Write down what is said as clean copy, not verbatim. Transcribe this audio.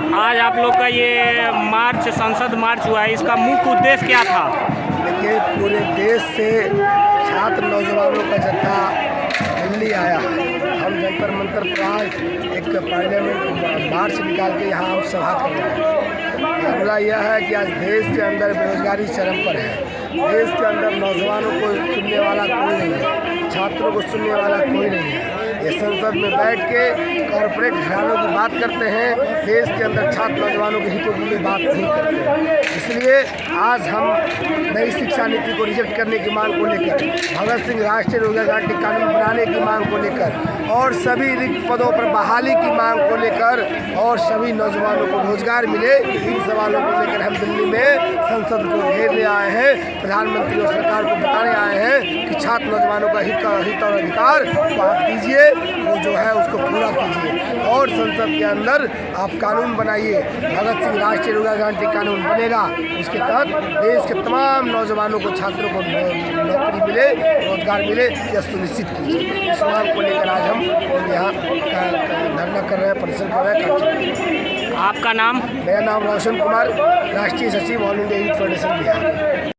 आज आप लोग का ये मार्च, संसद मार्च हुआ है, इसका मुख्य उद्देश्य क्या था? देखिए, पूरे देश से छात्र नौजवानों का जत्था दिल्ली आया है। हम जंतर मंतर पर आज एक पार्लियामेंट मार्च निकाल के यहाँ हम सभा कर रहे हैं। मामला यह है कि आज देश के अंदर बेरोजगारी चरम पर है। देश के अंदर नौजवानों को सुनने वाला कोई नहीं है, छात्रों को सुनने वाला कोई नहीं है। ये संसद में बैठ के कॉरपोरेट घरानों की बात करते हैं, देश के अंदर छात्र नौजवानों के हितों के लिए बात नहीं करते हैं। इसलिए आज हम नई शिक्षा नीति को रिजेक्ट करने की मांग को लेकर, भगत सिंह राष्ट्रीय रोजगार गारंटी कानून बनाने की मांग को लेकर और सभी रिक्त पदों पर बहाली की मांग को लेकर और सभी नौजवानों को रोजगार मिले, इन सवालों को लेकर हम दिल्ली में संसद को घेरने आए हैं। प्रधानमंत्री और सरकार को बताने आए हैं कि छात्र नौजवानों का हित और अधिकार को आप दीजिए, वो जो है उसको पूरा कीजिए और संसद के अंदर आप कानून बनाइए। भगत सिंह राष्ट्रीय रोजगार गारंटी कानून बनेगा, उसके तहत देश के तमाम नौजवानों को, छात्रों को नौकरी मिले, रोजगार मिले, यह सुनिश्चित कीजिए। इस मांग को लेकर आज हम यहाँ धरना कर रहे हैं, प्रदर्शन कर रहे हैं। आपका नाम? मेरा नाम रोशन कुमार, राष्ट्रीय सचिव all India youth federation Bihar.